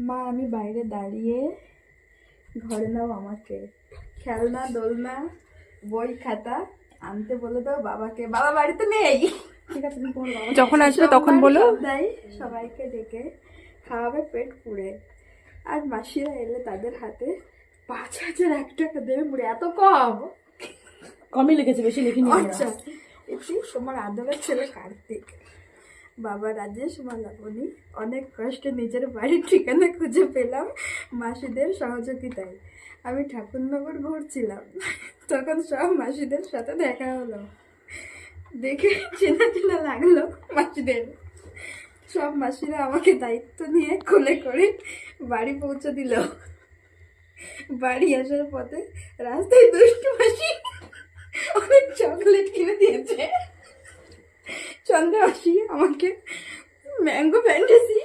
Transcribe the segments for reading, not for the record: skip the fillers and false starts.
মা আমি বাইরে দাঁড়িয়ে ঘরে নাও আমাকে খেলনা দোলনা বই খাতা আনতে বলে দাও বাবাকে, বাবা বাড়িতে নেই। ঠিক আছে, যখন আসবে তখন বলো। সবাইকে ডেকে খাওয়াবে পেট পুড়ে। আর মাসিরা এলে তাদের হাতে 5,001 টাকা দেবে পুরো। এত কম? কমই লিখেছে, বেশি লিখিনি। আচ্ছা, এটি তোমার আদরের ছেলে কার্তিক। বাবা রাজেশ, মা লাবণী। অনেক কষ্টে নিজের বাড়ির ঠিকানা খুঁজে পেলাম মাসিদের সহযোগিতায়। আমি ঠাকুরনগর ঘুরছিলাম, তখন সব মাসিদের সাথে দেখা হলো। দেখে চেনা চেনা লাগলো মাসিদের। সব মাসিরা আমাকে দায়িত্ব নিয়ে কোলে করে বাড়ি পৌঁছে দিল। বাড়ি আসার পথে রাস্তায় দুষ্টু মাসি অনেক চকলেট কিনে দিয়েছে। চন্দ্রা মাসি আমাকে ম্যাঙ্গো ফ্যান্টাসি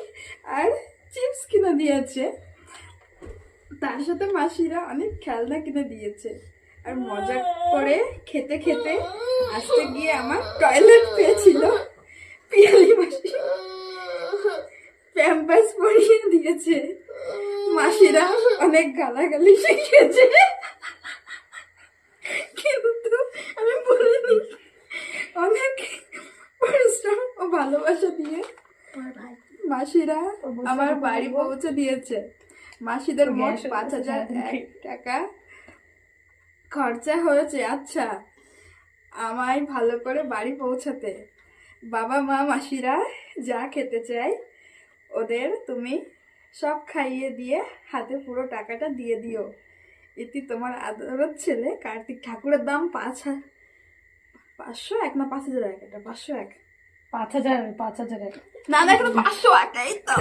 আর চিপস কিনে দিয়েছে। তার সাথে মাসিরা অনেক খেলনা কিনে দিয়েছে। আর মজা করে খেতে খেতে আসতে গিয়ে আমার টয়লেট পেয়েছিল পিয়ালি মাসি, প্যাম্পাস পরিয়ে দিয়েছে। মাসিরা অনেক গালাগালি শিখেছে, কিন্তু আমি বলিনি। অনেক পরিশ্রম ও ভালোবাসা দিয়ে মাসিরা আমার বাড়ি পৌঁছে দিয়েছে। মাসিদের মোট 5,001 টাকা খরচা হয়েছে। আচ্ছা, আমায় ভালো করে বাড়ি পৌঁছাতে। বাবা মা মাসিরা যা খেতে চায় ওদের তুমি সব খাইয়ে দিয়ে হাতে পুরো টাকাটা দিয়ে দিও। এটি তোমার আদরের ছেলে কার্তিক। ঠাকুরের দাম 5,100 না 5,001? এটা 501। 5,000 না না, এখন 501। এই তো